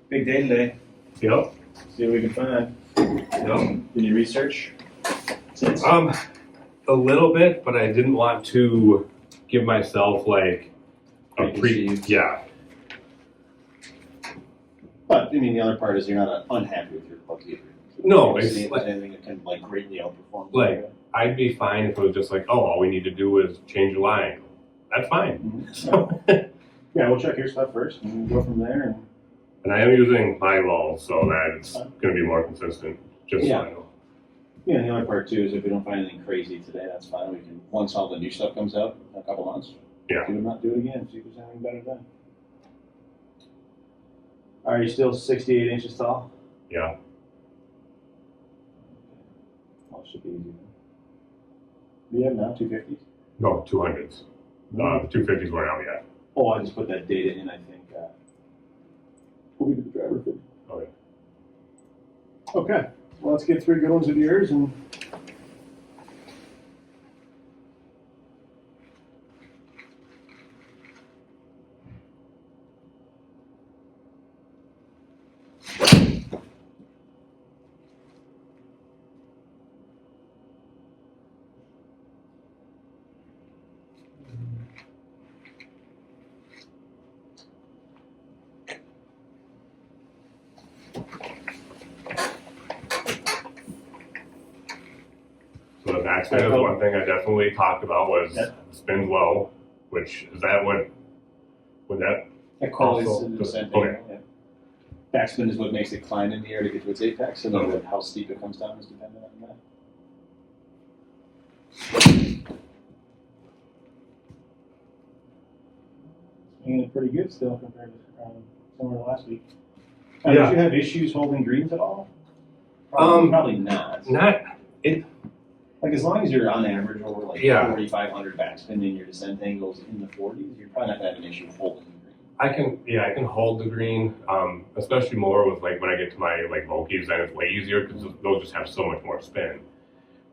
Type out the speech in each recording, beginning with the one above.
Big day today. Yep. See what we can find. Yep. Any research? A little bit, but I didn't want to give myself like a Preconceived. yeah. But I mean, the other part is you're not unhappy with your book either. No, Is it's there anything that can like greatly outperform. like I'd be fine if it was just like, oh, all we need to do is change the line. That's fine. Mm-hmm. So, Yeah, we'll check your stuff first and we'll go from there. and I am using my balls so that it's going to be more consistent. Just so I know. Yeah, and the other part too is if we don't find anything crazy today, that's fine. We can, once all the new stuff comes out in a couple months, Yeah. do it again, see if there's anything better done. Are you still 68 inches tall? Yeah. Well, it should be easy. What do you have now, 250s? No, 200s. The 250s weren't out yet. Oh, I just put that data in, I think. We'll be to the driver fit. Okay. Okay, well, let's get 3 good ones of yours and. So the backspin is one thing I definitely talked about was spins low, which is that what would that That quality also is the just- same thing. okay. Yeah. Backspin is what makes it climb in the air to get to its apex, and then how steep it comes down is dependent on that. Swinging it pretty good still compared to somewhere last week. Did you have issues holding greens at all? Probably not. Not it. Like as long as you're on average over like Yeah. 4,500 backspin and your descent angles in the 40s, you're probably not gonna have an issue holding the green. I can hold the green, especially more with like when I get to my like Vokies, then it's way easier because those just have so much more spin.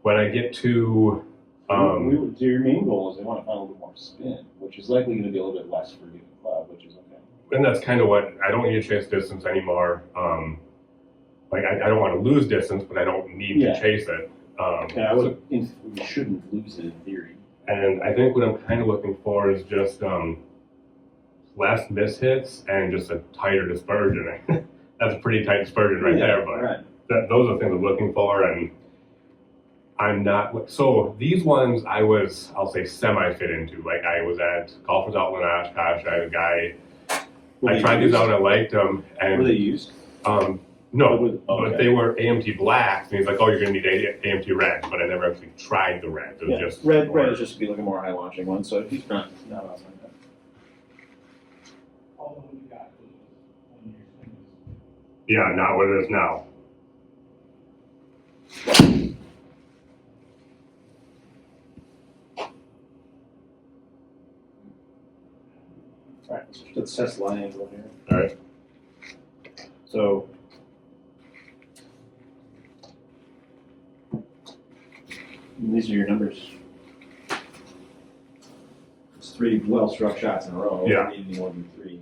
When I get to Your main goal is they want to find a little bit more spin, which is likely going to be a little bit less for you in club, which is okay. and that's kind of what I don't need to chase distance anymore. Like I don't want to lose distance, but I don't need to chase it. Yeah, you shouldn't lose it in theory. And I think what I'm kind of looking for is just less mishits and just a tighter dispersion. That's a pretty tight dispersion right there, but those are the things I'm looking for, and I'm not. So these ones I'll say semi-fit into. Like I was at Golfers Outlet in Oshkosh. I had a guy I tried these out, I liked them, and Were they used? no, Okay. but they were AMT blacks, and he's like, "Oh, you're gonna need AMT reds," but I never actually tried the reds. It was just red is just be like a more high launching one, so he's not awesome like that. All of what you got was when your swing was. yeah, not what it is now. Alright, let's test line angle here. All right. So these are your numbers. It's 3 well-struck shots in a row. Yeah. You need any more than 3.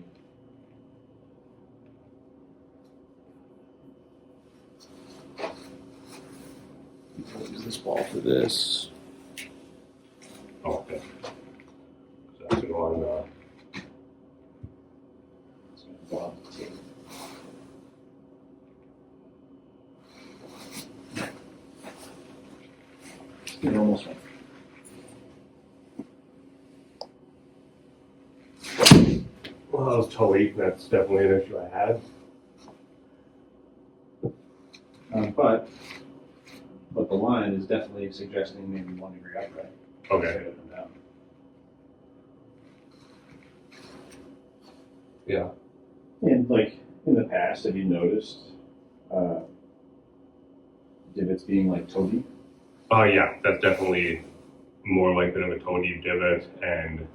I'll use this ball for this. Oh, okay. So that's go on. Well, you normal swing. Well, that was totally. That's definitely an issue I had. But the line is definitely suggesting maybe 1 degree upright. Okay. Instead of down. Yeah. And like in the past, have you noticed divots being like toe deep? Oh yeah, that's definitely more like than a toe deep divot, and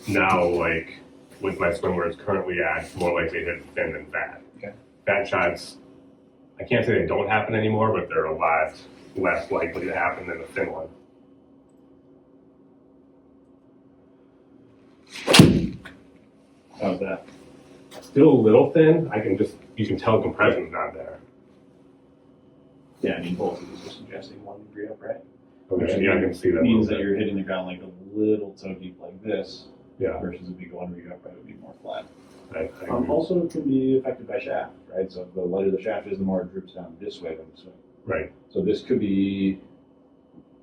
now like with my swing where it's currently at, it's more likely to hit thin than fat. Okay. Fat shots, I can't say they don't happen anymore, but they're a lot less likely to happen than a thin one. How's that? Still a little thin. You can tell compression's not there. Yeah, I mean both of these are suggesting 1 degree upright. Okay, yeah, I can see that. Means that little you're hitting the ground like a little toe deep like this, bit. Yeah. versus if you go 1 degree upright, it would be more flat. I agree. Also, it can be affected by shaft, right? So the lighter the shaft is, the more it droops down this way than this way. Right. So this could be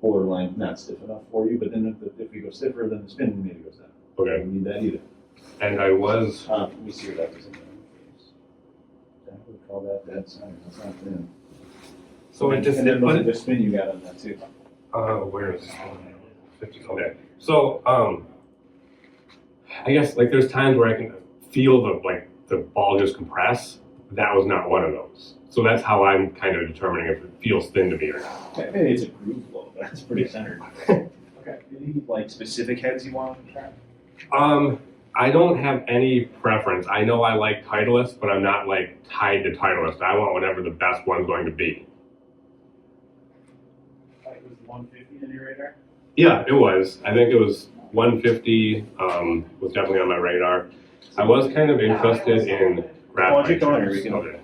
borderline not stiff enough for you, but then if we go stiffer, then the spin maybe goes down. Okay. You don't need that either. And I was. Let me see what that is in there. I would call that dead center. That's not thin. So it just. And then look at the spin you got on that too. Where is 50? Okay. So I guess like there's times where I can feel the ball just compress. That was not one of those. So that's how I'm kind of determining if it feels thin to me or not. Okay, maybe it's a groove blow, but that's pretty centered. Okay. Any like specific heads you want to try? I don't have any preference. I know I like Titleist, but I'm not like tied to Titleist. I want whatever the best one's going to be. Like, was the 150 on your radar? Yeah, it was. I think it was 150. Was definitely on my radar. I was kind of interested in graphite. Why don't you come on here? We chips. can- Okay.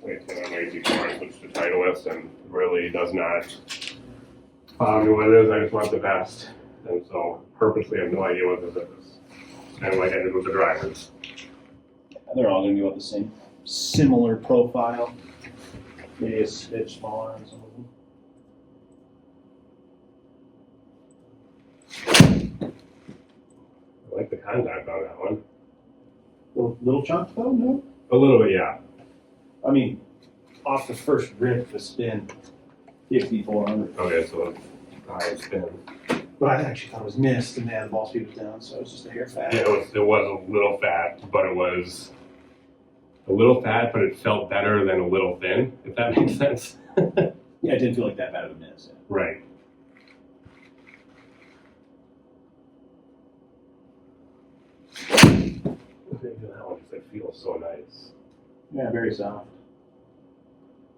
Wait till I'm lazy before I switch to Titleist, and really does not bother me what it is. I just want the best, and so purposely have no idea what this is. Kind of like I did with the drivers. They're all going to be about the same, similar profile. Maybe a smidge smaller on some of them. I like the contact on that one. Little chunk though, no? A little bit, yeah. I mean, off the first rip, the spin, 5,400. Okay, so high spin. But I actually thought it was missed, and the ball speed was down, so it was just a hair fat. Yeah, it was a little fat, but it was a little fat, but it felt better than a little thin, if that makes sense. Yeah, it didn't feel like that bad of a miss. Yeah. Right. That one just like feels so nice. Yeah, very soft.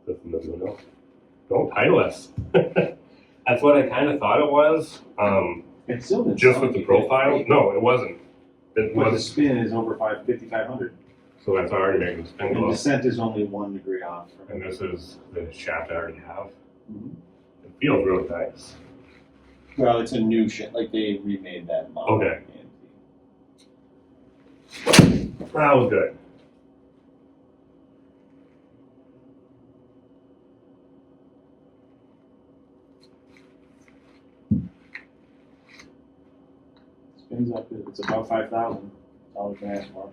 That's the Mizuno. Don't Titleist. That's what I kind of thought it was. It still didn't Just sound with the like profile. it. No, it wasn't. It But the was. spin is over 5,500. So that's already making the spin And go up. descent is only 1 degree off. And this is the shaft I already have. Mhm. It feels really nice. Well, it's a new shit. Like they remade that model. Okay. That was good. Spins up, it's about $5,000. That's all we can ask for.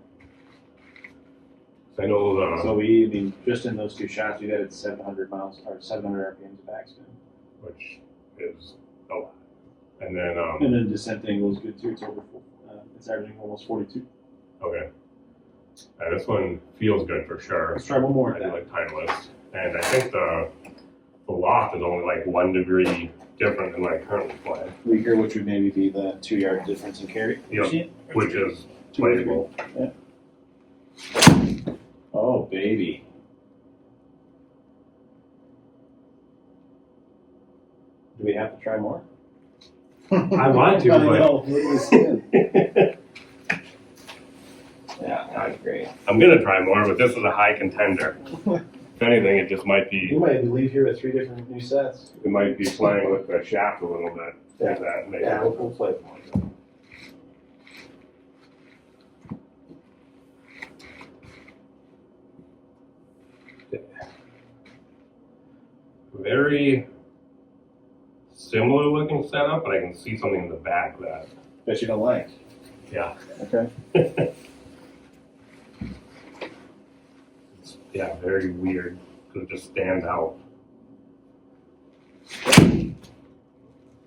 I know So I mean, just in those two shots, we got it 700 miles, or 700 RPMs of backspin. which is a lot. And then, And then descent angle is good too, it's over, it's averaging almost 42. okay. This one feels good for sure. Let's try one more I at do that. like Titleist. And I think the loft is only like 1 degree different than what I currently play. We hear which would maybe be the 2-yard difference in carry. Yep. See it? Which is playable. Yeah. Oh, baby. Do we have to try more? I want to, I but know, look at the spin. Yeah, that's great. I'm gonna try more, but this is a high contender. If anything, it just might You be, might leave here with 3 different new sets. it might be playing with the shaft a little bit. Yeah. That maybe. Yeah, we'll play it more. Very similar looking setup, but I can see something in the back that, That you don't like. yeah. Okay. It's, yeah, very weird, because it just stands out.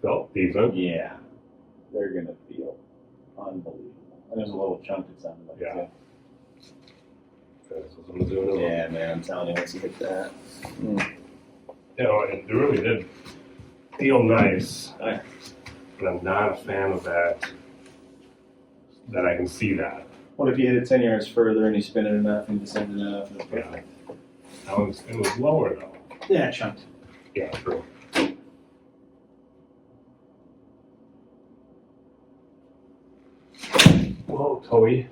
Felt decent. Yeah. They're gonna feel unbelievable. And there's a little chunk it sounded like. Yeah. too. This is a Mizuno. Yeah, man, I'm telling you, once you hit that. You know, it really did feel nice, Yeah. but I'm not a fan of that I can see that. What if you hit it 10 yards further and you spin it enough and descend it enough? And it's Yeah. perfect. It was lower though. Yeah, chunked. Yeah, true. Whoa, Toey.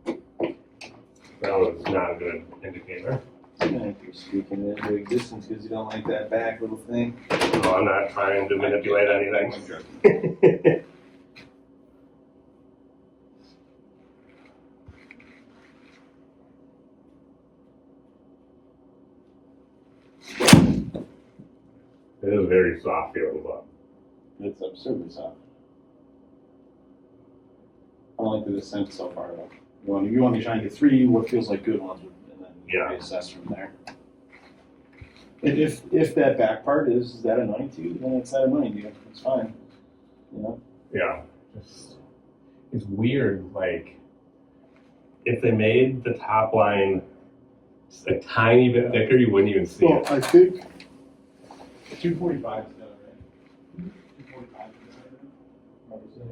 That was not a good indicator. I think you're speaking it into existence because you don't like that back little thing. No, I'm not trying to manipulate anything. It is very soft feeling, but It's absurdly soft. I don't like the descent so far though. You want to try and get 3 what feels like good ones, and then Yeah. reassess from there. And if that back part is that annoying to you, then it's that annoying to you. It's fine. You know. yeah, it's weird. Like, if they made the top line just a tiny bit thicker, you wouldn't even see it. I think 245 is done, right? 245 is done.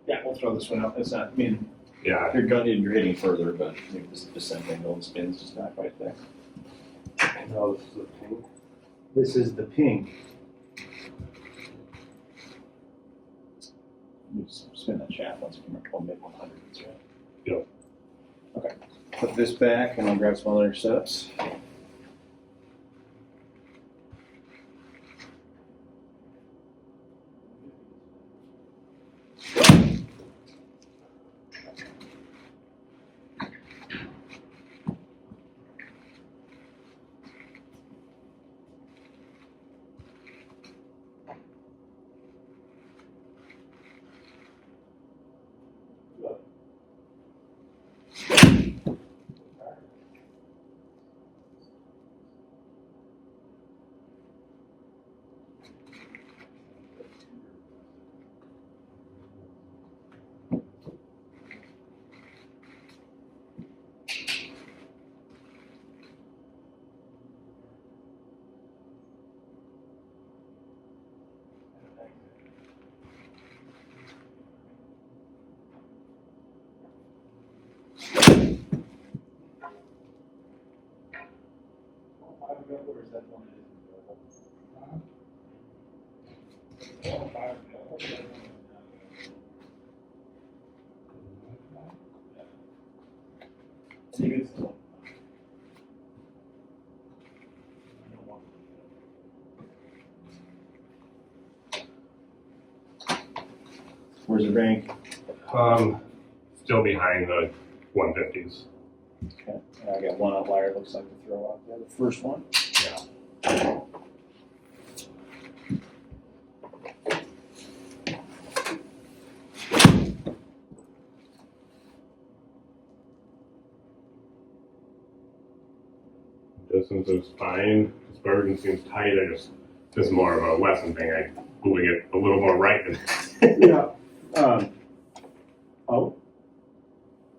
Yeah, we'll throw this one out. It's not. I mean, Yeah, you're hitting further, but maybe this descent angle and spin's just not quite there. no, this is a pink. This is the pink. You just spin that shaft once you come up on mid 100s, right? Yep. Okay. Put this back, and I'll grab some other setups. Or is that one that isn't available? See, it's still. Where's the rank? still behind the 150s. Okay. And I got one outlier, looks like to throw out there, the first one. Yeah. Distance is fine. Dispersion seems tight. This is more of a Wesson thing. I'm moving it a little more right than. Yeah. Oh.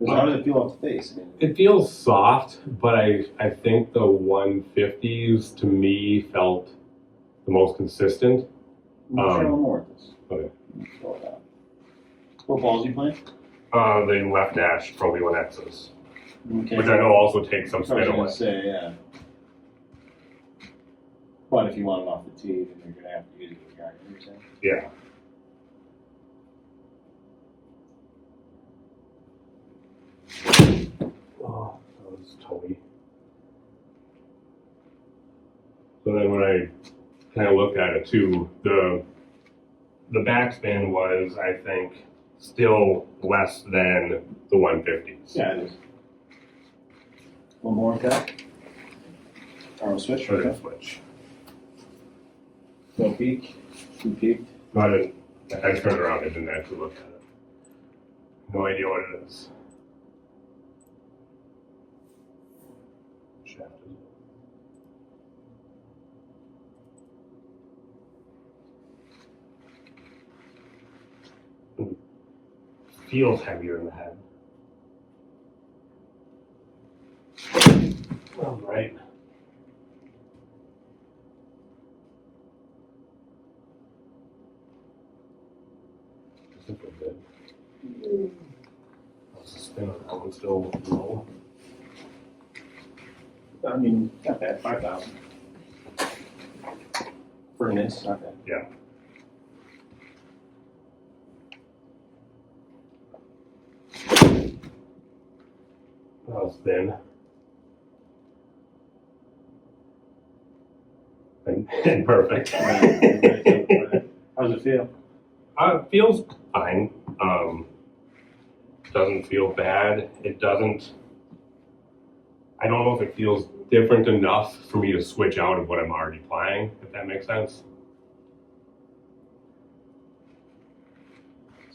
How does it feel off the face? I mean, It feels soft, but I think the 150s to me felt the most consistent. we'll try one more with this. Okay. Throw it out. What balls you playing? The left dash, probably 1X's, Okay. which I know also takes some I was spin gonna away. say, yeah. But if you want it off the tee, then you're gonna have to use it with guard, you're saying? Yeah. Oh, that was toey. So then when I kind of looked at it too, the backspin was, I think, still less than the 150s. Yeah, it is. One more, okay? Or we'll switch, Or the okay? switch. No peek, two peeked. But I turned around and didn't actually look at it. No idea what it is. Shaft is- Feels heavier in the head. All right. Doesn't feel good. How's the spin on that one still low? I mean, not bad, 5,000. For a miss, not bad. Yeah. That was thin. And perfect. How's it feel? It feels fine. Doesn't feel bad. It doesn't. I don't know if it feels different enough for me to switch out of what I'm already playing, if that makes sense.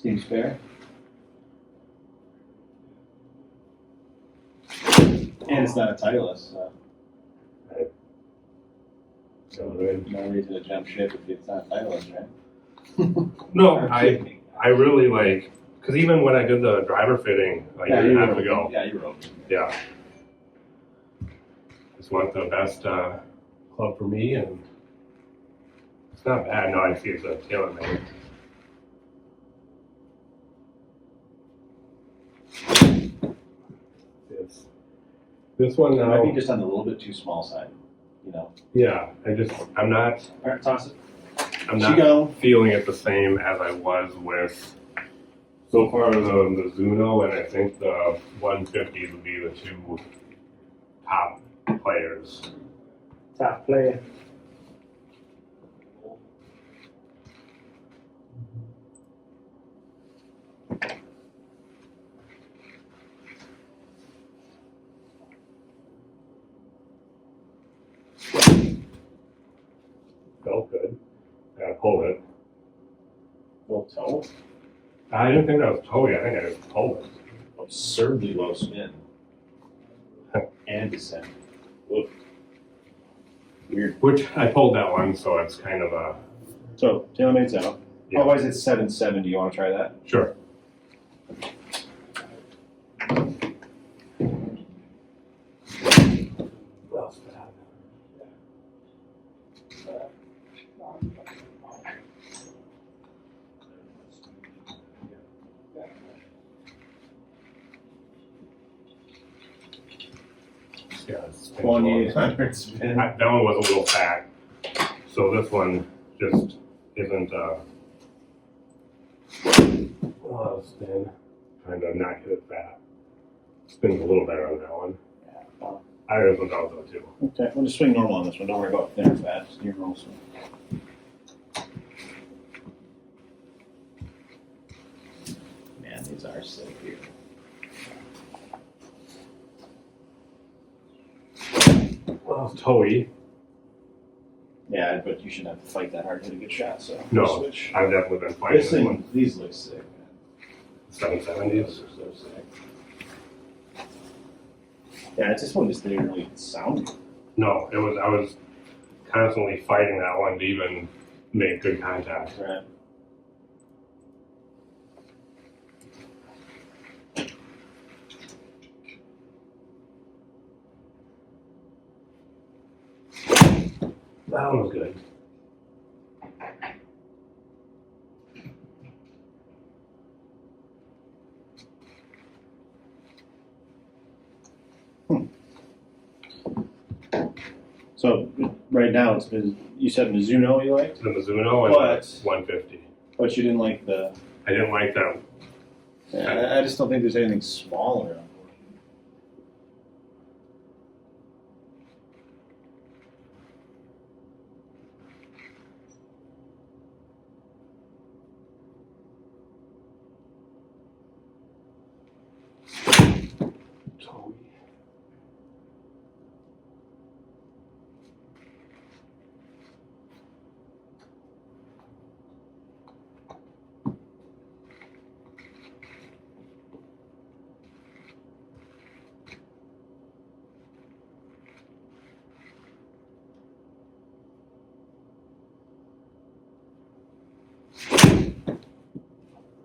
Seems fair. And it's not a Titleist, so So good. no reason to jump ship if it's not a Titleist, right? No, I really like, because even when I did the driver fitting a year and a half ago, Yeah, you were open. yeah. Just want the best club for me, and it's not bad. No, I see it's a TaylorMade. This one It now. might be just on the little bit too small side, you know? Yeah, I'm not All right, toss it. I'm She not go. feeling it the same as I was with so far the Zuno, and I think the 150 would be the two top players. Top player. Felt good. I pulled it. Little toe. I didn't think that was toey. I think I just pulled it. Absurdly low spin. And descent. Oof. Weird. Which I pulled that one, so it's kind of a So, TaylorMade's out. Yeah. Otherwise, it's 7.7. Do you want to try that? sure. Yeah, it's 2800 spin. that one was a little fat, so this one just isn't spin. Trying to not get it fat. Spins a little better on that one. Yeah, well, I have one out though too. okay, we'll just swing normal on this one. Don't worry about thin or fat. Just your normal swing. Man, these are sick here. Well, it's toey. Yeah, but you shouldn't have to fight that hard to hit a good shot, so. No, Switch. I've definitely been fighting This this one. thing, these look sick, man. 770s. Those are so sick. Yeah, it's this one just didn't really sound good. No, I was constantly fighting that one to even make good contact. Right. That one was good. So right now it's been, you said Mizuno you liked, The Mizuno and But- the 150. but you didn't like the. I didn't like that. Yeah, I just don't think there's anything smaller. Toey.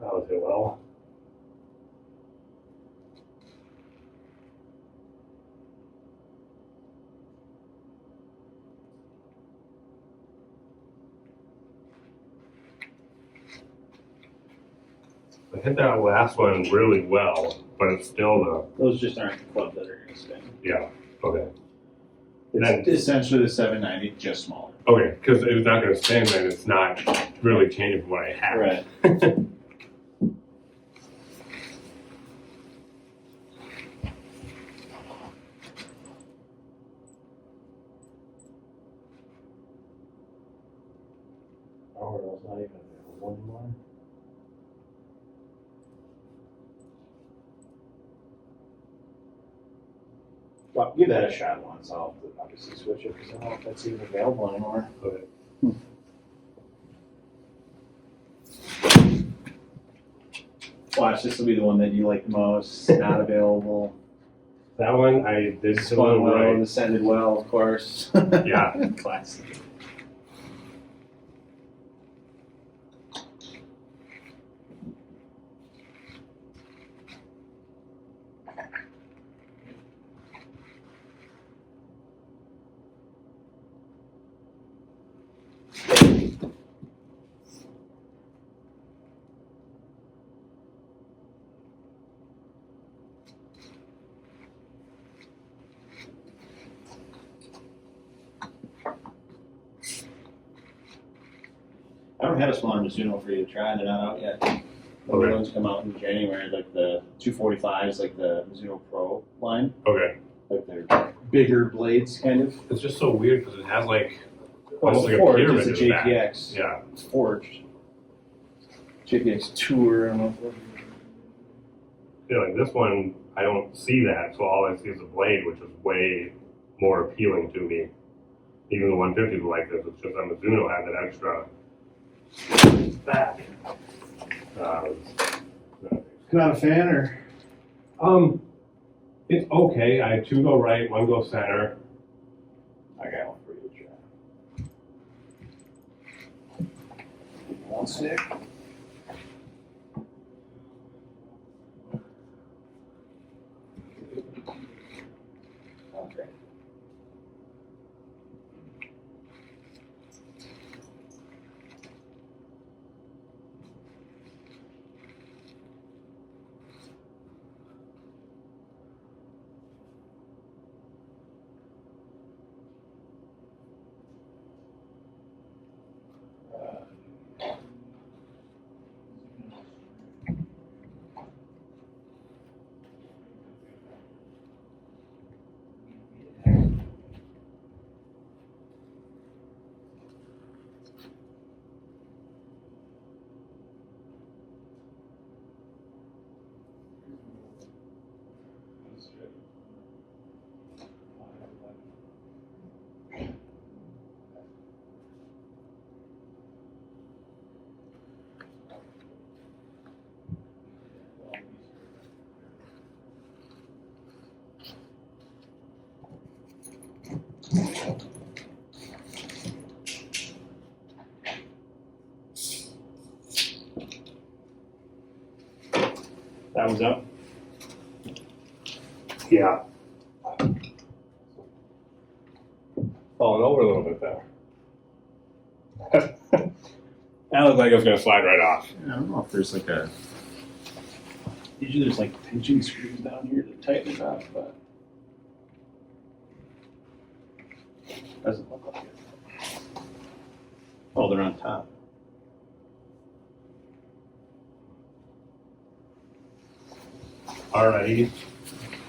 That was it well. I hit that last one really well, but it's still Those just aren't the clubs that are gonna spin. yeah, okay. It's essentially the 790, just smaller. Okay, because if it's not going to spin, then it's not really changing from what I have. Right. Oh, it's not even one more. Well, give that a shot once. I'll have to obviously switch it because I don't know if that's even available anymore. Okay. Watch, this will be the one that you like the most. Not available. That one I did Spun some well, right. descended well, of course. Yeah. Classic. I don't have a smaller Mizuno for you to try. They're not out yet. The Okay. new ones come out in January, like the 245s, like the Mizuno Pro line. Okay. Like they're bigger blades, kind of. It's just so weird because it has like Well, almost it's like a forged. pyramid It's a in the back. JPX. Yeah. It's forged. JPX Tour. I don't know. Yeah, like this one, I don't see that, so all I see is a blade, which is way more appealing to me. Even the 150s are like this. It's just that Mizuno had that extra back. Not a fan, or It's okay. I have two go right, one go center. I got one for you to try. One stick. Okay. That was up. Yeah. Falling over a little bit there. That looked like it was going to slide right off. I don't know if there's like a. Usually there's like pinching screws down here to tighten it up, but doesn't look like it. Oh, they're on top. Alrighty.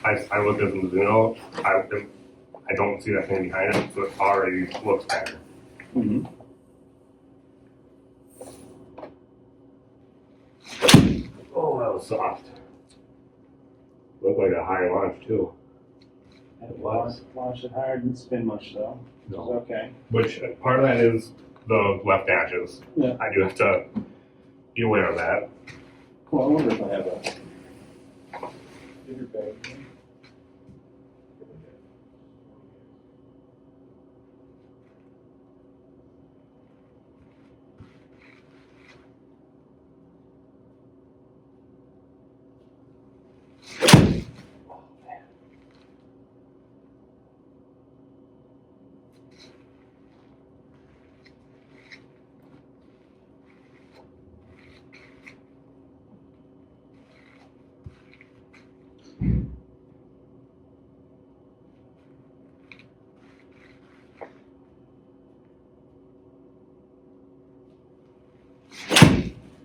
I looked at the Mizuno. I don't see that thing behind it, so it already looks better. Mm-hmm. Oh, that was soft. Looked like a higher launch too. It was. Launch it hard, didn't spin much though. No. It's okay. Which part of that is the left dashes. Yeah. I do have to be aware of that. Well, I wonder if I have a bigger bag.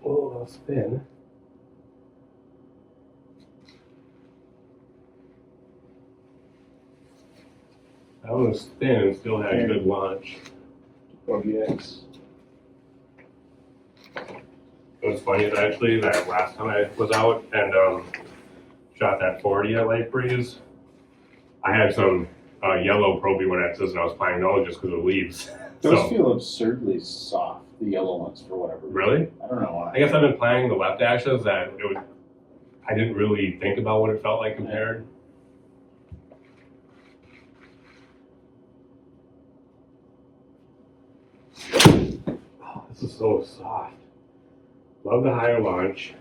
Oh, that'll spin. That was spin and still had a good launch. RBX. It was funny actually that last time I was out and shot that 40 at Lake Breeze, I had some yellow Pro V1Xs and I was flying those just because of the leaves. Those feel absurdly soft, the yellow ones, for whatever reason. Really? I don't know why. I guess I've been playing the left dashes that it was, I didn't really think about what it felt like compared. Oh, this is so soft. Love the higher launch.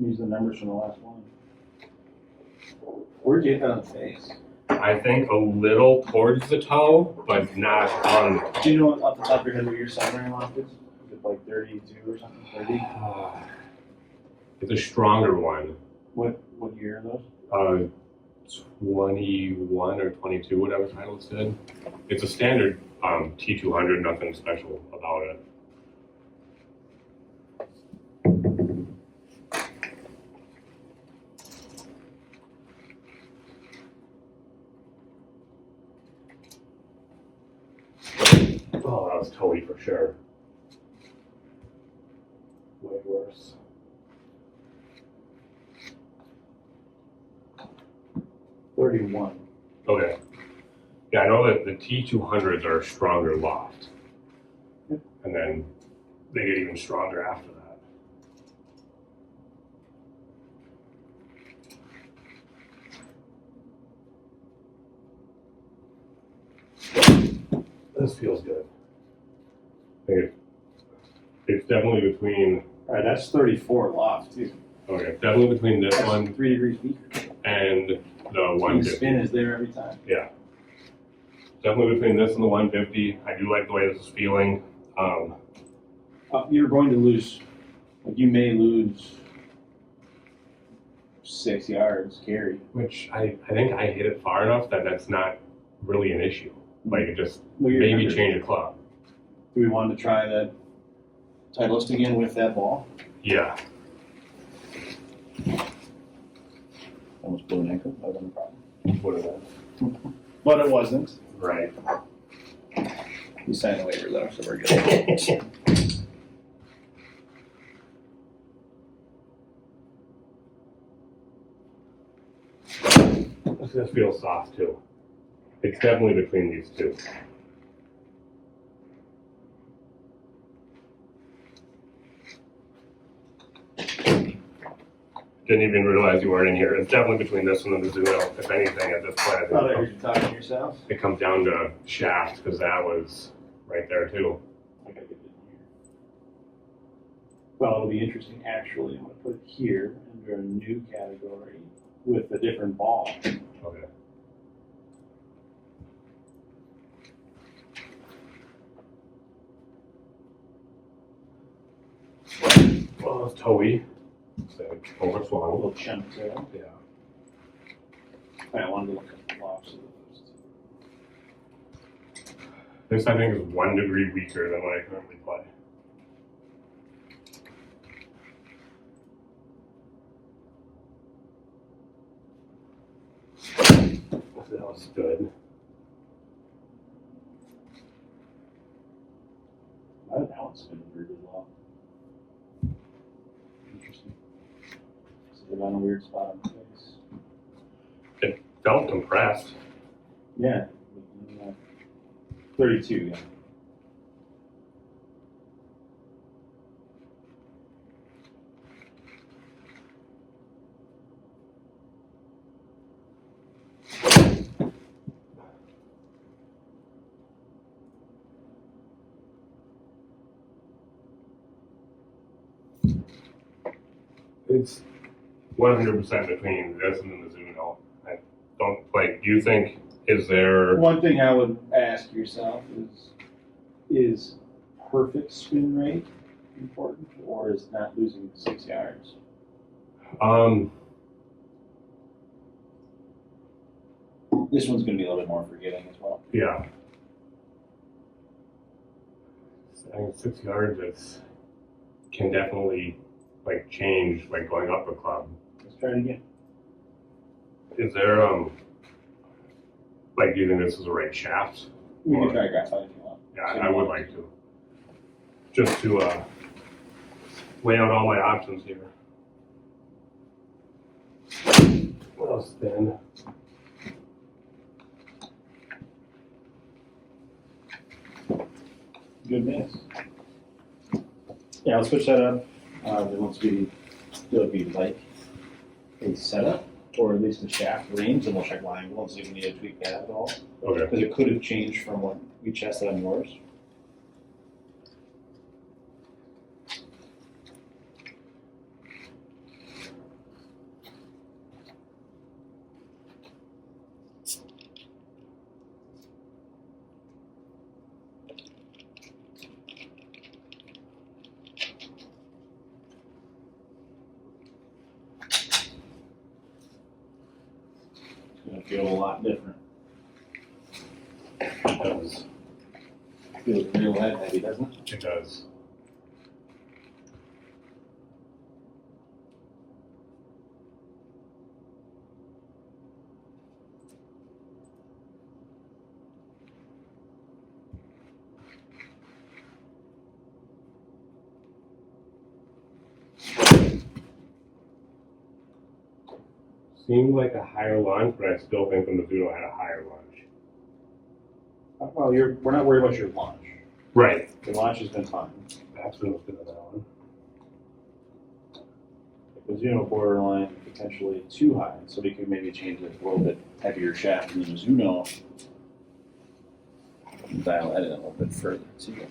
Use the numbers from the last one. Where'd you hit that on the face? I think a little towards the toe, but not on. Do you know off the top of your head what your siren lock is? Is it like 32 or something? 30? It's a stronger one. What year are those? 21 or 22, whatever title it said. It's a standard T200, nothing special about it. Oh, that was Toady for sure. Way worse. $31. Okay. Yeah, I know that the T200s are a stronger loft. Yep. And then they get even stronger after that. This feels good. I think it's definitely between. All right, that's 34 loft too. Okay, definitely between this That's one 3 degrees weaker. and the The 150. spin is there every time. Yeah. Definitely between this and the 150. I do like the way this is feeling. You're going to lose, like you may lose 6 yards carry. Which I think I hit it far enough that that's not really an issue. Like it just Well, you're maybe under. change a club. Do we want to try that Titleist again with that ball? Yeah. Almost blew an ankle. That wasn't a problem. What is that? But it wasn't. Right. You signed a waiver though, so we're good. This feels soft too. It's definitely between these two. Didn't even realize you weren't in here. It's definitely between this one and the Mizuno. If anything, at this point, I I thought I think heard you talking to yourself. it comes down to shaft because that was right there too. I gotta get it in here. Well, it'll be interesting. Actually, I'm gonna put it here under a new category with a different ball. Okay. Well, it's toey. So A overflowing. little chunk there. Yeah. I wanted to look at the blocks of those. This I think is 1 degree weaker than what I currently play. That was good. That one's been really long. Interesting. So they're on a weird spot on the face. It felt compressed. Yeah. 32, yeah. It's 100% between this and the Mizuno. I don't like. Do you think is there? One thing I would ask yourself is perfect spin rate important, or is not losing 6 yards? This one's going to be a little bit more forgiving as well. Yeah. I think 6 yards. It's can definitely like change like going up a club. Let's try it again. Is there like do you think this is the right shaft? We Or- can try graphite if you want. Yeah, I would like to. Just to lay out all my options here. What else then? Good miss. Yeah, I'll switch that up. Once we feel like we like a setup, or at least the shaft range, and we'll check line angle and see if we need to tweak that at all. Okay. Because it could have changed from what we tested on yours. It's going to feel a lot different. It does. Feels real heavy, doesn't it? It does. Seemed like a higher launch, but I still think the Mizuno had a higher launch. Well, we're not worried about your launch. Right. The launch has been fine. Absolutely good on that one. The Mizuno borderline potentially too high, so we could maybe change it a little bit heavier shaft in the Mizuno. And dial that in a little bit further too.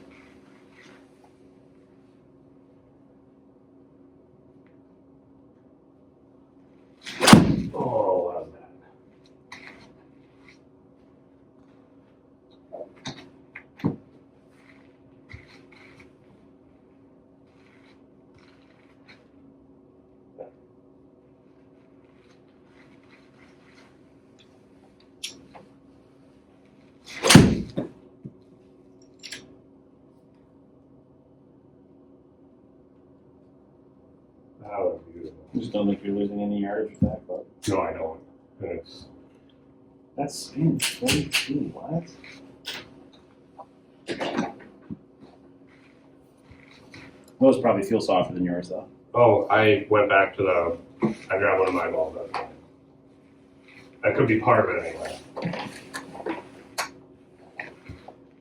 Oh, love that. That was beautiful. Just don't think you're losing any yardage with that, but No, I don't. And it's that's spin 42. What? Those probably feel softer than yours, though. oh, I went back to I grabbed one of my balls. That could be part of it anyway.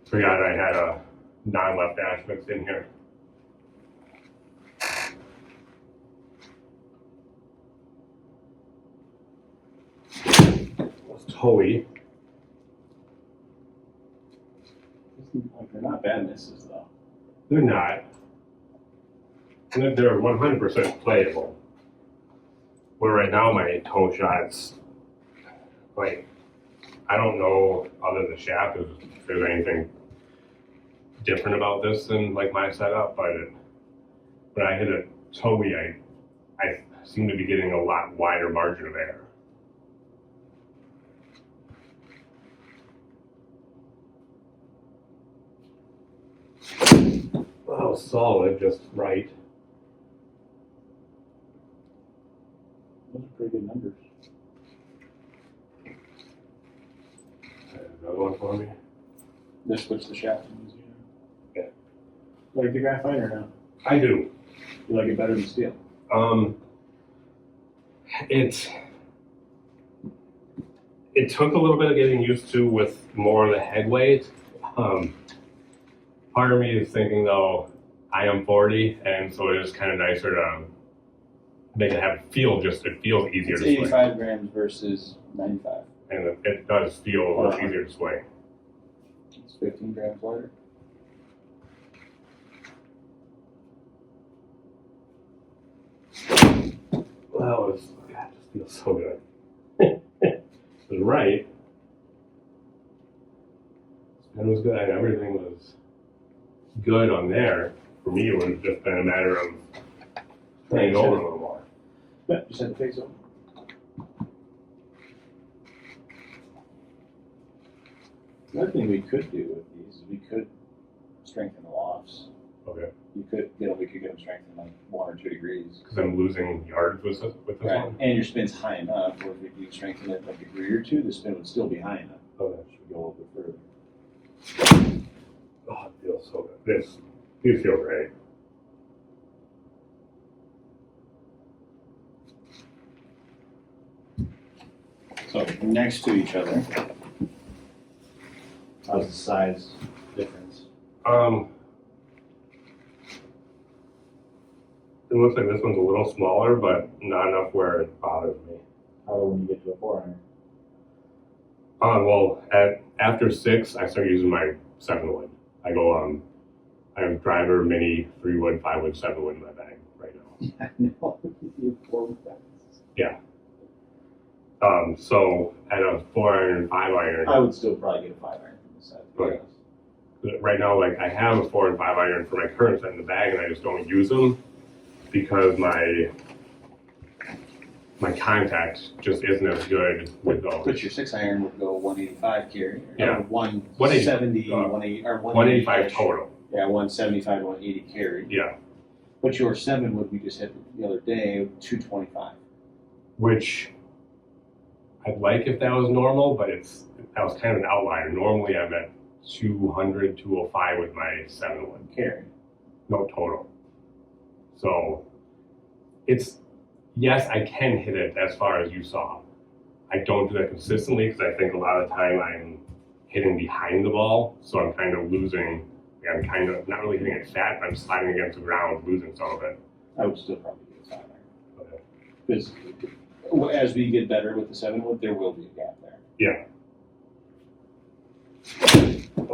Forgot I had a non-left dash mixed in here. toey. They're not bad misses though. They're not. They're 100% playable. Where right now my toe shots, like, I don't know other than the shaft if there's anything different about this than like my setup, but when I hit a toey, I seem to be getting a lot wider margin of error. Well, solid, just right. Those are pretty good numbers. Another one for me. Just switch the shaft. Yeah. Like the graphite or no? I do. You like it better than steel? It took a little bit of getting used to with more of the head weight. Part of me is thinking though, I am 40, and so it is kind of nicer to make it feel easier It's to swing. 85 grams versus 95. And it does feel a little easier to swing. It's 15 grams lighter. Well, it just feels so good. It was right. Spin was good. Everything was good on there. For me, it would have just been a matter of turning it over a little more. Yeah, just had to face over. Another thing we could do with these is we could strengthen the lofts. Okay. We could get them strengthened like 1 or 2 degrees. Because I'm losing yards with this Right. one. And your spin's high enough, or if you strengthen it like a degree or 2, the spin would still be high enough. Okay. Should go a little bit further. Oh, it feels so good. These feel great. So next to each other, how's the size difference? It looks like this one's a little smaller, but not enough where it bothers me. How when you get to a 400? Well, after 6, I start using my 7-wood. I I have driver, mini, 3-wood, 5-wood, 7-wood in my bag right now. I know. You have 4 with that. Yeah. So at a 4-iron, 5-iron, I would still probably get a 5-iron from the set. Right. Right now, like I have a 4 and 5-iron for my current set in the bag, and I just don't use them because my contact just isn't as good with those. But your 6-iron would go 185 carry. Yeah. Or 170, 180, or 185 total. Yeah, 175, 180 carry. Yeah. But your 7 wood we just hit the other day, 225. Which I'd like if that was normal, but that was kind of an outlier. Normally I'm at 200, 205 with my 7-wood. Carry. No total. So yes, I can hit it as far as you saw. I don't do that consistently because I think a lot of the time I'm hitting behind the ball, so I'm kind of losing. I'm kind of not really hitting it fat, but I'm sliding against the ground, losing some of it. I would still probably get a 5-iron. Okay. Because as we get better with the 7-wood, there will be a gap there. Yeah.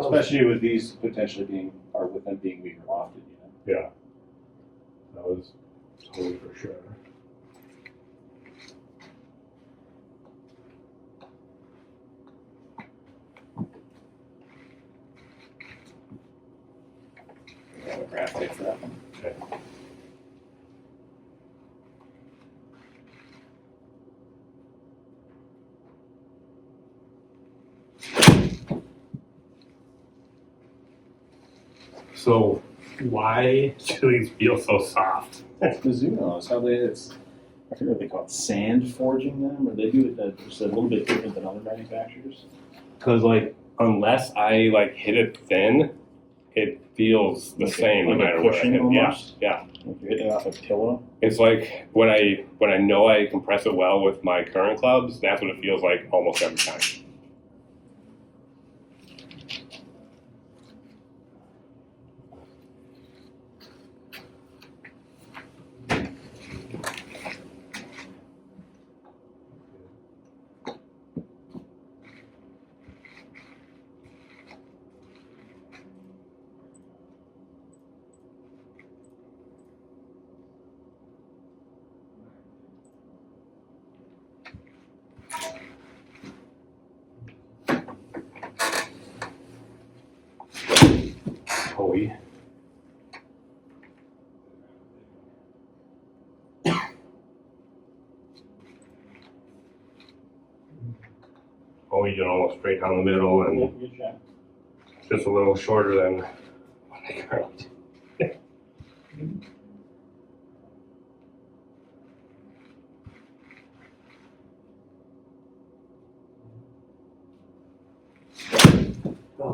Especially with these potentially being, or with them being weaker lofted, you know? Yeah. That was totally for sure. I have a graph tape for that one. Okay. So why do these feel so soft? That's Mizuno. It's how I forget what they call it, sand forging them, or they do it just a little bit different than other manufacturers. Because like unless I like hit it thin, it feels the same no like matter a what I cushion hit. almost? Yeah. If you're hitting it off a pillow. It's like when I know I compress it well with my current clubs, that's what it feels like almost every time. you know, straight down the middle and Good shot. just a little shorter than what I currently do.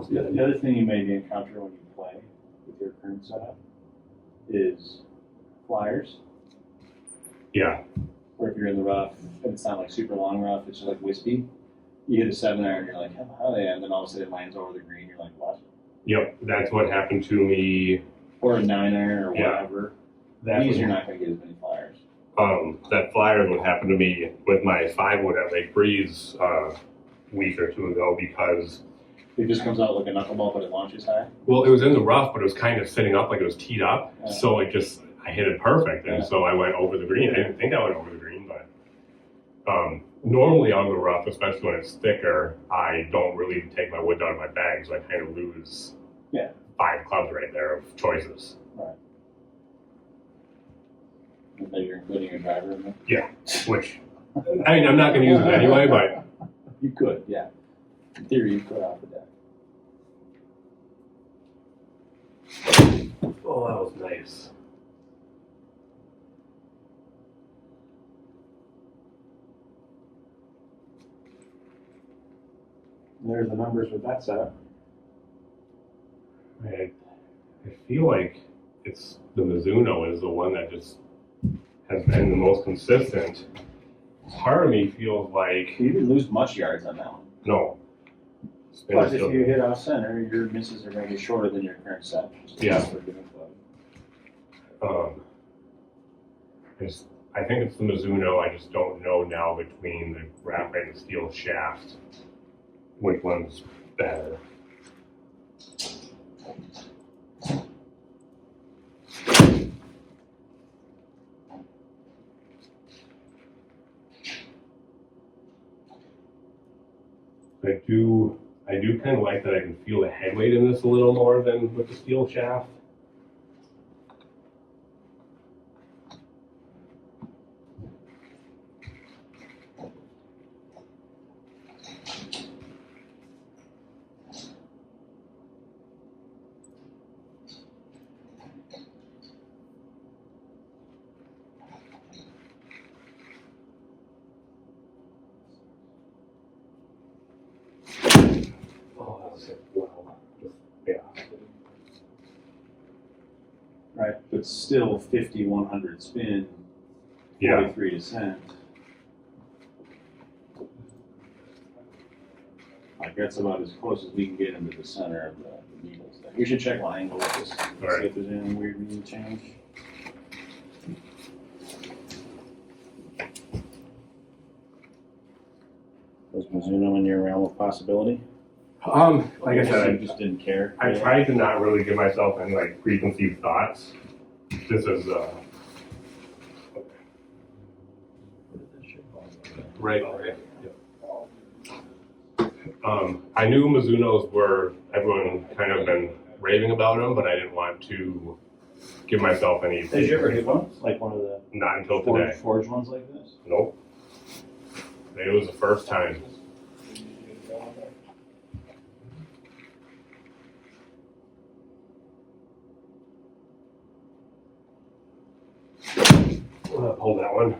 The other thing you may encounter when you play with your current setup is flyers. Yeah, Or if you're in the rough and it's not like super long rough, it's just like wispy. You hit a 7-iron, you're like, how they? And then all of a sudden it lands over the green. You're like, what? yep, that's what happened to me. Or a 9-iron or Yeah. whatever. That These was- you're not going to get as many flyers. That flyer would happen to me with my 5-wood at Lake Breeze a week or two ago because, It just comes out like a knuckleball, but it launches high. well, it was in the rough, but it was kind of sitting up like it was teed up. Yeah. So it just, I hit it perfect. And Yeah. so I went over the green. I didn't think I went over the green, but normally on the rough, especially when it's thicker, I don't really take my wood down to my bag. So I kind of lose 5 clubs right there of choices. Right. And then you're including a driver in there. Yeah, which, I mean, I'm not going to use it anyway, but You could, yeah. In theory, you could off the deck. oh, that was nice. There's the numbers with that setup. I feel like it's the Mizuno is the one that just has been the most consistent. Part of me feels like, You didn't lose much yards on that one. no. Spin But is if still- you hit off center, your misses are going to be shorter than your current set. Yeah. For a given club. I think it's the Mizuno. I just don't know now between the graphite and steel shaft which one's better. I do kind of like that I can feel the head weight in this a little more than with the steel shaft. Oh, that was it. Wow. Yeah. Right, but still 50, 100 spin, Yeah. 43 descent. Like that's about as close as we can get into the center of the needles there. We should check line angle with this, see Alright. if there's anything weird we need to change. Was Mizuno in your realm of possibility? Like I said, you just didn't care. I tried to not really give myself any like preconceived thoughts. This is right. I knew Mizunos were, everyone kind of been raving about them, but I didn't want to give myself any. Did you ever hit one? Like one of the Not until today. forged ones like this? Nope. It was the first time. Hold that one.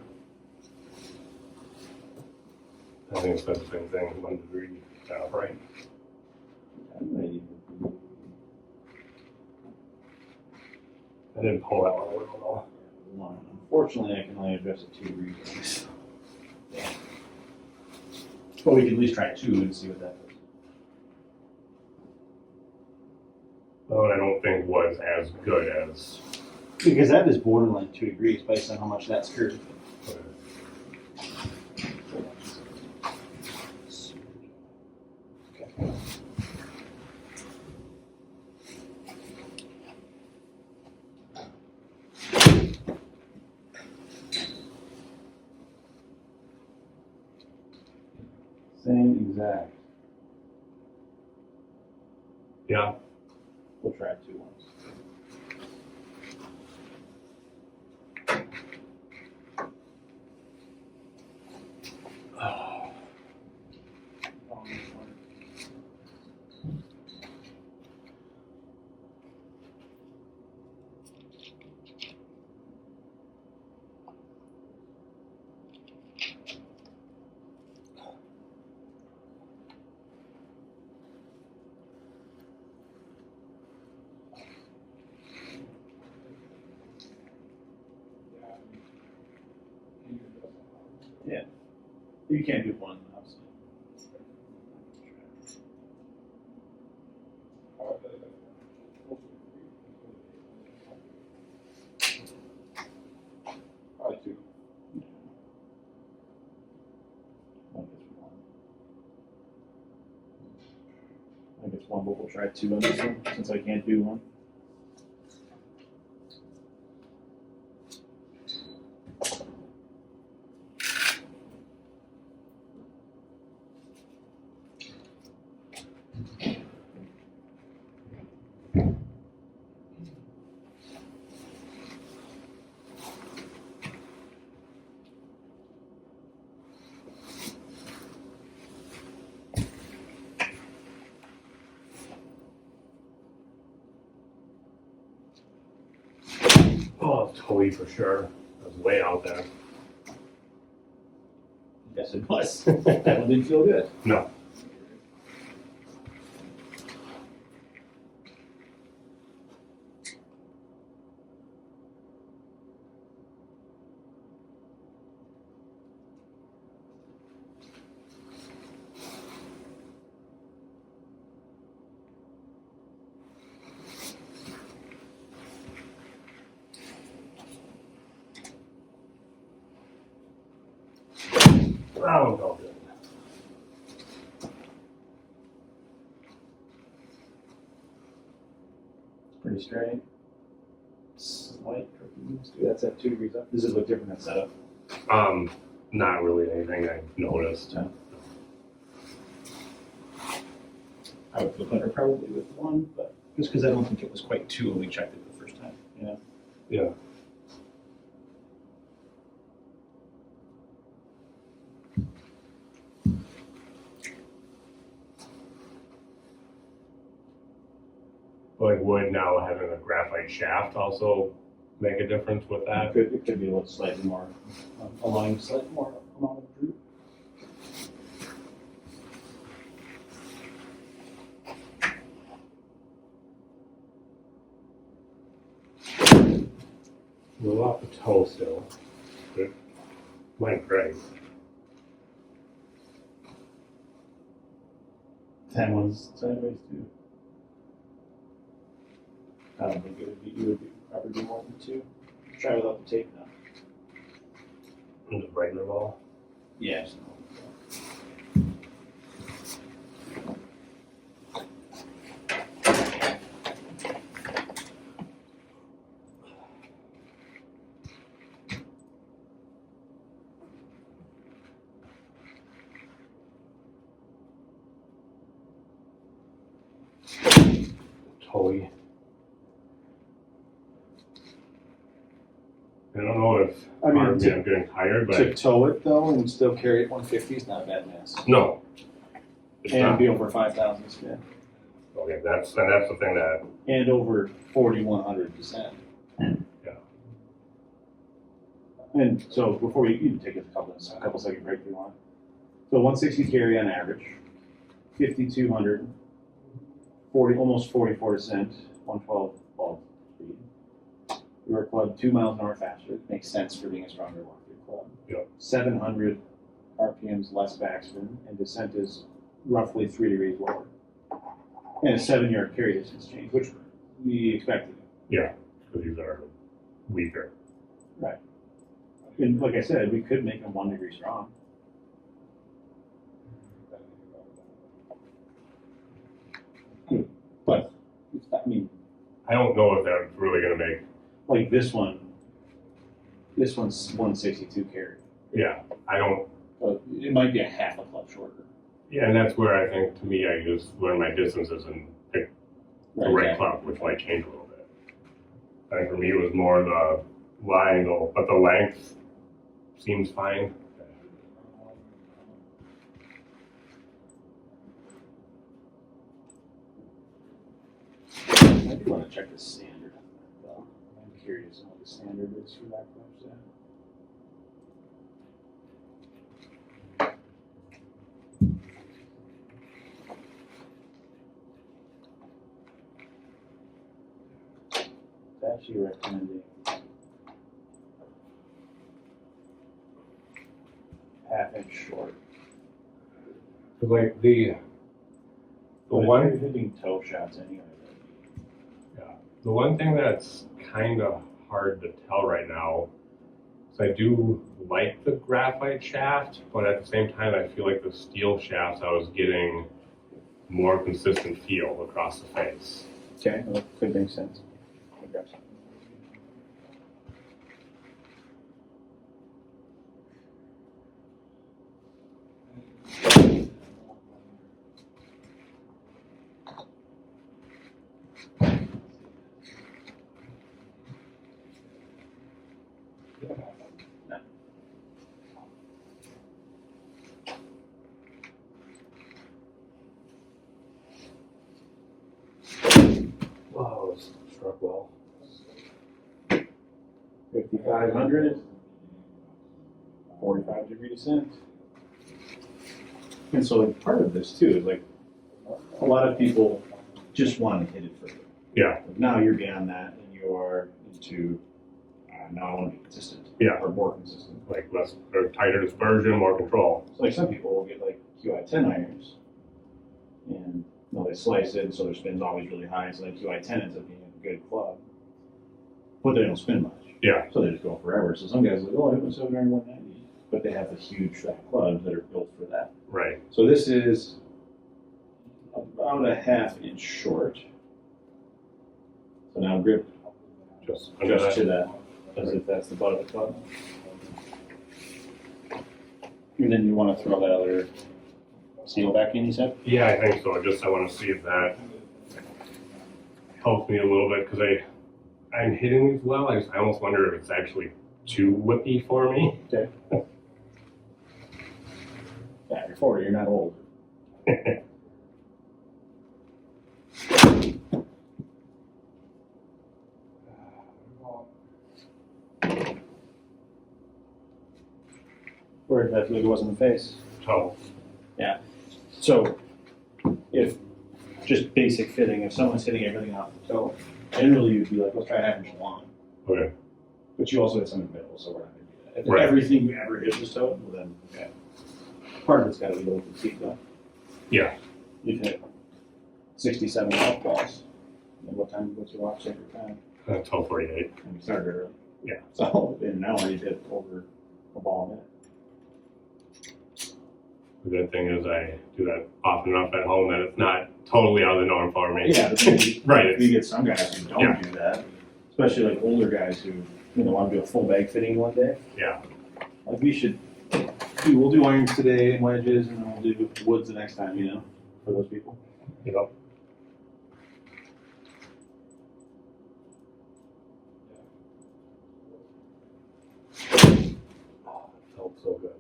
I think it's been the same thing, 1 degree south, right? I didn't pull that one a little One. Unfortunately, I can only address it 2 degrees. Yeah. But we can at least try 2 and see what that does. though. But I don't think was as good as. Because that is borderline 2 degrees based on how much that's curved. Same exact. Yeah. We'll try 2 ones. You can't do one, obviously. Probably two. I think it's one, but we'll try two on this one, since I can't do one. Oh, totally for sure. I was way out there. Yes, it was. That one didn't feel good. No. That one felt good. Pretty straight. Slight crooked. That's at 2 degrees up. Does it look different than setup? Not really anything I noticed. No. I would feel better probably with one, but just because I don't think it was quite 2 when we checked it the first time. You know? Yeah. Like, would now having a graphite shaft also make a difference with that? It could be a little slightly more, allowing slightly more amount of droop. A little off the toe still. But might break. That one's sideways too. I don't think it would be, you would probably do more than 2. Try without the tape now. And the regular ball. Yeah. Totally. I don't know if I mean, I'm getting tired, but To tow it though and still carry it 150 is not a bad mess. no. It's And not. be over 5,000 spin. Okay, that's the thing that And over 4,100%. Yeah. And so before you can take a couple second break if you want. So 160 carry on average, 5,200, 40, almost 44%, 112 ball speed. You are club 2 miles an hour faster. It makes sense for being a stronger walk-through club. Yep. 700 RPMs less backspin, and descent is roughly 3 degrees lower. And a 7-yard carry distance change, which we expected. yeah, because these are weaker. Right. And like I said, we could make them 1 degree strong. But, I mean, I don't know if that's really gonna make. like this one's 162 carry. Yeah, I don't. It might be a half a club shorter. Yeah, and that's where I think to me I just learn my distances and pick the right club, which might change a little bit. I think for me it was more the lie angle, but the length seems fine. I do want to check the standard. I'm curious on what the standard is for that club set. It's actually recommending half inch short. Like the But one, if you're hitting toe shots anyway. the one thing that's kind of hard to tell right now is I do like the graphite shaft, but at the same time I feel like the steel shafts I was getting more consistent feel across the face. Okay, well, that could make sense. Wow, it's struck well. 5,500, 45-degree descent. And so like part of this too is like a lot of people just want to hit it further. Yeah. Like now you're beyond that and you're into now I want to be consistent. Yeah. Or more consistent. Like less or tighter dispersion, more control. So like some people will get like QI10 irons and they slice it so their spin's always really high. So like QI10 ends up being a good club. But they don't spin much. Yeah. So they just go forever. So some guys are like, oh, I hit myself during 190. But they have the huge fat clubs that are built for that. Right. So this is about a half-inch short. So now grip Just to that, as if that's the butt of the club. And then you want to throw that other seal back in, you said? Yeah, I think so. I want to see if that helps me a little bit because I'm hitting these well. I almost wonder if it's actually too whippy for me. Okay. Yeah, you're 40, you're not old. Where did that feel like it was in the face? So, Yeah. So, if just basic fitting, if someone's hitting everything off the toe, generally you'd be like, let's try a half inch long. okay. But you also hit some in the middle, so we're not going to do that. If Right. everything you ever hit is toe, well then, okay. Part of it's got to be a little fatigue though. Yeah. You've hit 67 golf balls. And what's your watch every time? 12:48. And we started early. Yeah. So in an hour you hit over a ball a minute. The good thing is I do that often enough at home that it's not totally out of the norm for me. Yeah, Right. We get some guys who don't Yeah. do that, especially like older guys who want to do a full bag fitting one day. Yeah. Like we'll do irons today and wedges, and then we'll do woods the next time. For those people. You know. Oh, it felt so good.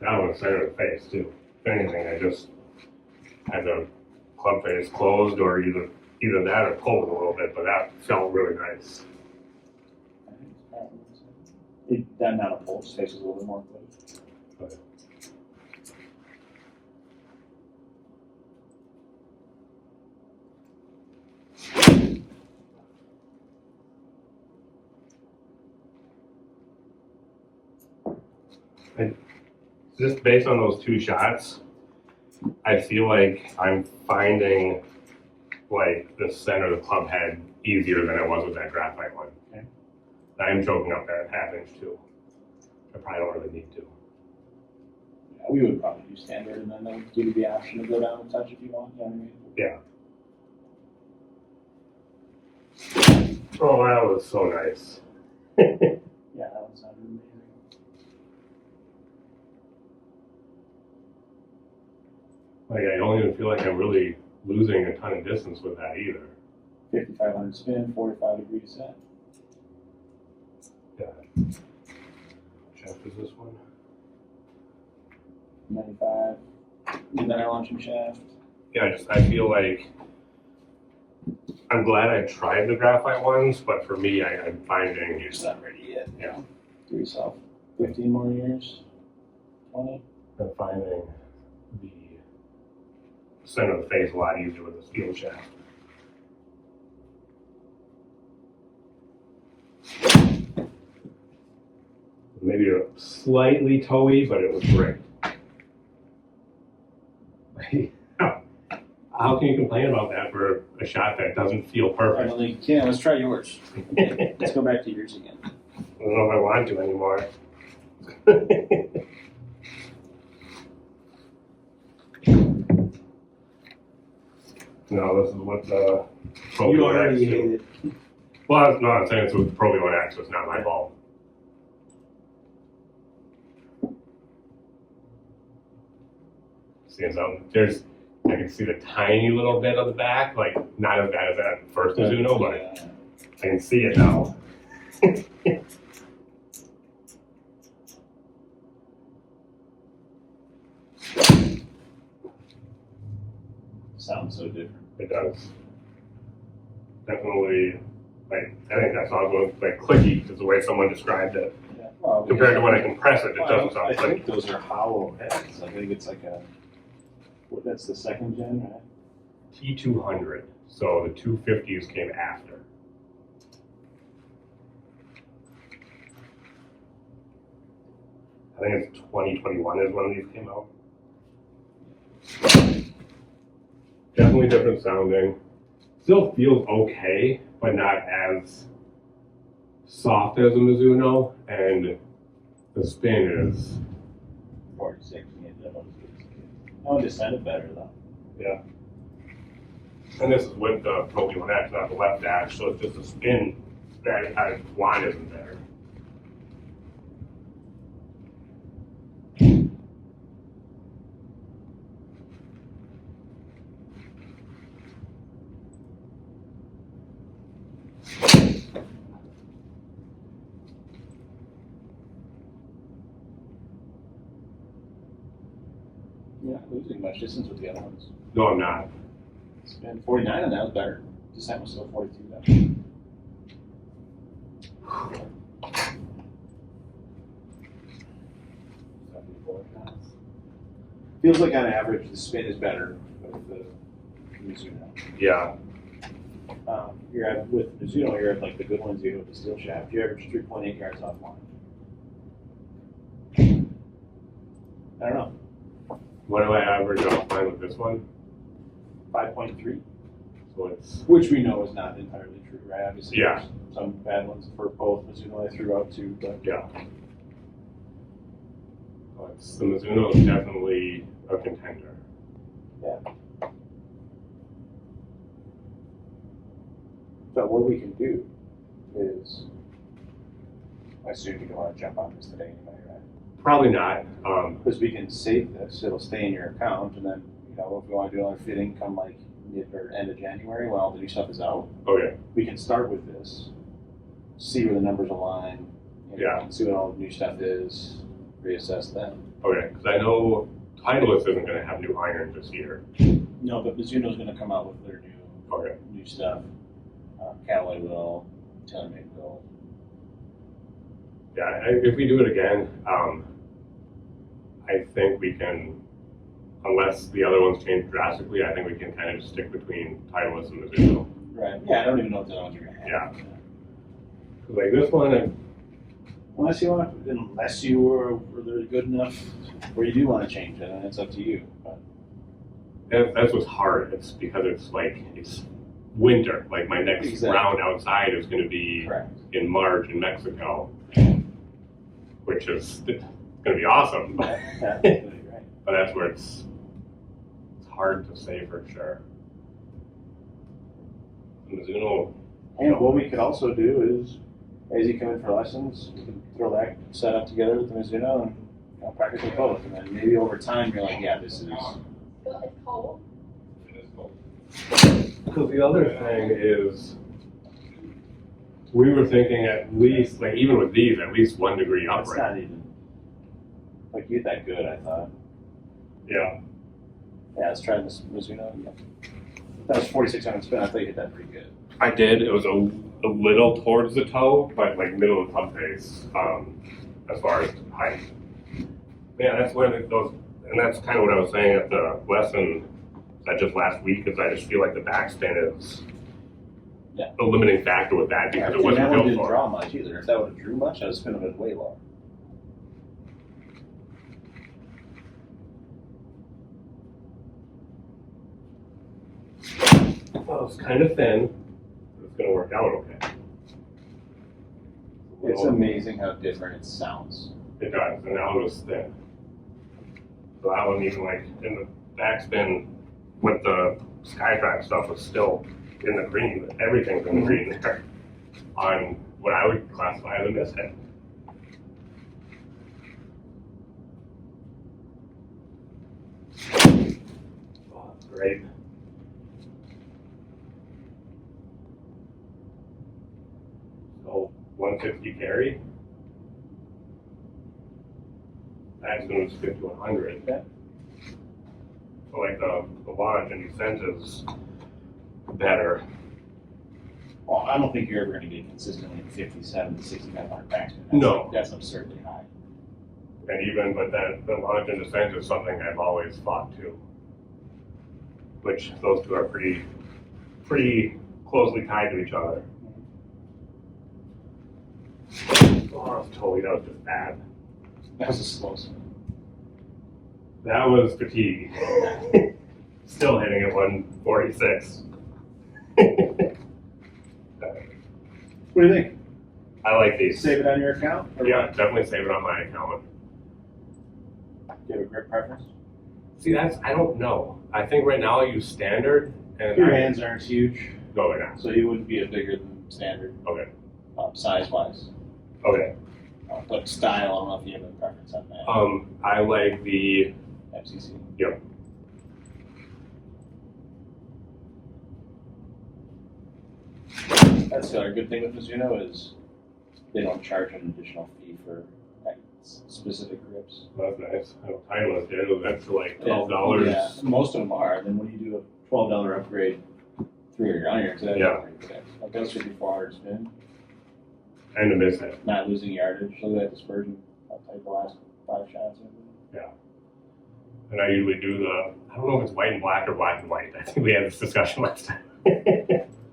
That was center of the face too. If anything, I just had the club face closed or either that or pulled a little bit, but that felt really nice. That amount of pulse face is a little bit more closed. Okay. Just based on those two shots, I feel like I'm finding like the center of the club head easier than it was with that graphite one. Okay. I am choking up that half inch too. I probably don't really need to. Yeah, we would probably do standard, and then they'll give you the option to go down a touch if you want. You know what I mean? Yeah. Oh, that was so nice. Yeah, that one sounded amazing. Like I don't even feel like I'm really losing a ton of distance with that either. 5,500 spin, 45-degree descent. Yeah. Shaft is this one? 95. Then our launching shaft. Yeah, I feel like I'm glad I tried the graphite ones, but for me, I'm finding You're just not ready yet. Yeah. Give yourself 15 more years. 20. I'm finding the center of the face a lot easier with the steel shaft. maybe a slightly toey, but it was great. How can you complain about that for a shot that doesn't feel I perfect? don't think you can. Let's try yours. Let's go back to yours again. I don't know if I want to anymore. No, this is what the Pro You V1X already do. hate it. Well, no, I'm saying it's with the Pro V1X, so it's not my fault. Seeing something. I can see the tiny little bit on the back, like not as bad as that first Mizuno, but I can see it now. Sounds so different. It does. Definitely, like, I think that song was like clicky, is the way someone described it. Yeah. Well, Compared to when I compress it, it well, doesn't sound I clicky. think those are hollow heads. I think it's like that's the second gen, right? T200, so the 250s came after. I think it's 2021 is when these came out. Definitely different sounding. Still feels okay, but not as soft as a Mizuno, and the spin is, 46. Oh, it sounded better though. yeah. And this is with the Pro V1X, not the left dash, so it's just a spin that I want isn't there. Yeah, losing much distance with the other ones. No, I'm not. It's been 49 and that was better. This time was still 42 though. Feels like on average the spin is better with the Mizuno. Yeah. You're at with Mizuno, you're at like the good ones you have with the steel shaft. You average 3.8 yards off line. I don't know, What do I average offline with this one? 5.3, So it's, which we know is not entirely true, right? Obviously, Yeah. there's some bad ones for both Mizuno I threw out too, but yeah. The Mizuno is definitely a contender. yeah. So what we can do is, I assume you don't want to jump on this today anyway, right? Probably not. Because we can save this, it'll stay in your account, and then, you know, if we want to do another fitting come like mid or end of January, when all the new stuff is out, Okay. we can start with this, see where the numbers align, you know, Yeah. and see what all the new stuff is, reassess them. Okay. Because I know Titleist isn't going to have new irons this year. No, but Mizuno's going to come out with their Okay. new stuff. Callaway will, TaylorMade will. Yeah. If we do it again, I think we can, unless the other ones change drastically, I think we can kind of just stick between Titleist and Mizuno. Right. Yeah, I don't even know what the other ones are going to have. Yeah. Like this one, Unless you were really good enough where you do want to change it, and it's up to you. But that's what's hard. It's because it's winter. Like my next Exactly. round outside is going to be correct. in March in Mexico, which is going to be awesome. Yeah, absolutely right. But that's where it's hard to say for sure. Mizuno. And what we could also do is, as you come in for lessons, we can throw that setup together with the Mizuno and practice with both. And then maybe over time, you're like, yeah, this is. It's cold. Because the other thing is, we were thinking at least, like even with these, at least 1 degree It's upright. not even. Like, you hit that good, I thought. Yeah. Yeah, let's try this Mizuno. Yeah. That was 4,600 spin. I thought you hit that pretty good. I did. It was a little towards the toe, but like middle of club face, as far as height. Yeah, that's where those, and that's kind of what I was saying at the lesson that just last week, is I just feel like the backspin is Yeah. a limiting factor with that because it And wasn't that one built didn't for. draw much either. If that would have drew much, I would spin have been way lower. Well, it's kind of thin. But it's gonna work out okay. It's amazing how different it sounds. It does, and that one was thin. So that one, even like in the backspin with the Skytrack stuff, was still in the green. Everything's in the green there on what I would classify as a mishit. Oh, that's great. So 160 carry. Maximum is 5100. Yeah. So like the launch and descent is better. Well, I don't think you're ever going to get consistently 57 to 6,500 backspin. No. That's absurdly high. And even, but that the launch and descent is something I've always fought to. Which those two are pretty closely tied to each other. Oh, totally, that was just bad. That was a slow spin. That was fatigue. Still hitting at 146. What do you think? I like these. Save it on your account? Or Yeah, definitely save it on my account. Do you have a grip preference? See, I don't know. I think right now I use standard and Your hands aren't huge, go right now. so you wouldn't be a bigger than standard Okay. size-wise. Okay. But style, I don't know if you have a preference on that. I like the, FCC. yep. That's the other good thing with Mizuno is they don't charge an additional fee for like, specific grips. That's nice. Titleist did. It was for like $12. Yeah, most of them are. Then when you do a $12 upgrade through your irons, that's Yeah. pretty good. Like those 5,400 spin, And the miss hit. not losing yardage. Look at that dispersion. I'll take the last 5 shots. And I usually do I don't know if it's white and black or black and white. I think we had this discussion last time.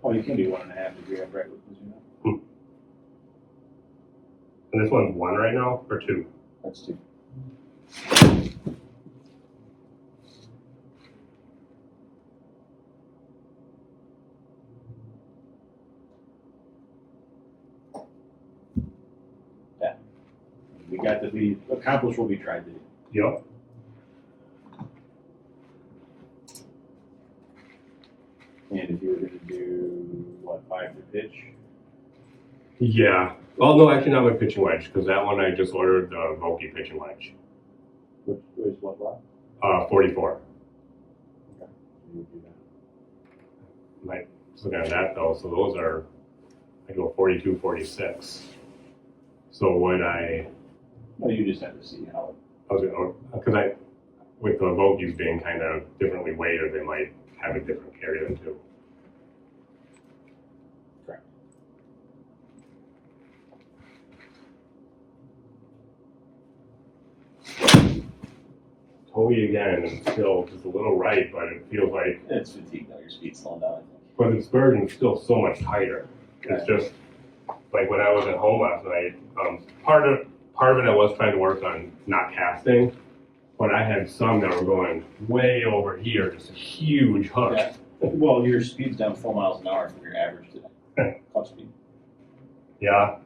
Oh, you can do 1.5 degree upright with Mizuno. And this one's 1 right now, or 2? That's 2. Yeah. We accomplished what we tried to do. Yep. And if you were going to do, 5 to pitch? Yeah. Well, no, actually not my pitching wedge, because that one I just ordered the Vokey pitching wedge. Which is what? 44. Okay. You would do that. Might look at that though, so those are, I go 42, 46. So would I No, you just have to see how was going because with the Vokeys being kind of differently weighted, they might have a different carry than too. Correct. Toey again, and still just a little right, but it feels like, It's fatigue though, your speed's slowing down, I think. but the dispersion is still so much tighter. It's just like when I was at home last night. Part of it I was trying to work on not casting, but I had some that were going way over here, just a huge hook. Yeah. Well, your speed's down 4 miles an hour from your average today. Club speed. Yeah.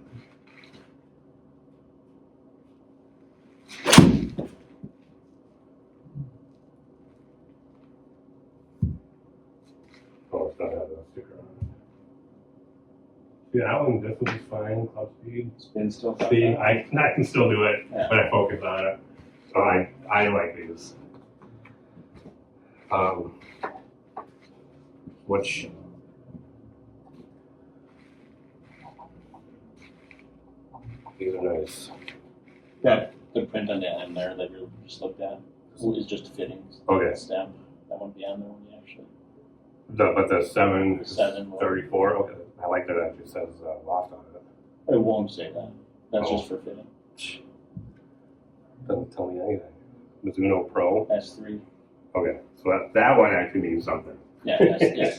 Oh, it's not have a sticker on it. Yeah, that one, this one's fine, club speed. Spin still. See, I can still do it, Yeah. but I focus on it. So I like these. Which these are nice. Yeah, the print on the end there that you just looked at is just fittings. Okay. Stem. That won't be on there when you actually. But the 7 will. 34. Okay, I like that it actually says loft on it. It won't say that. That's Oh. just for fitting. Doesn't tell me anything. Mizuno Pro. S3. Okay, so that one actually means something. Yeah, yeah.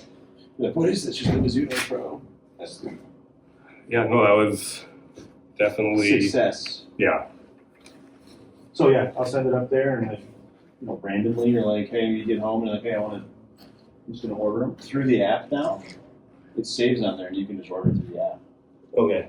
Like, what is this? Just a Mizuno Pro. S3. Yeah, no, that was definitely Success. yeah. So yeah, I'll send it up there, and if randomly you're like, hey, you get home and you're like, hey, I want to I'm just gonna order them. through the app now. It saves on there and you can just order through the app. Okay.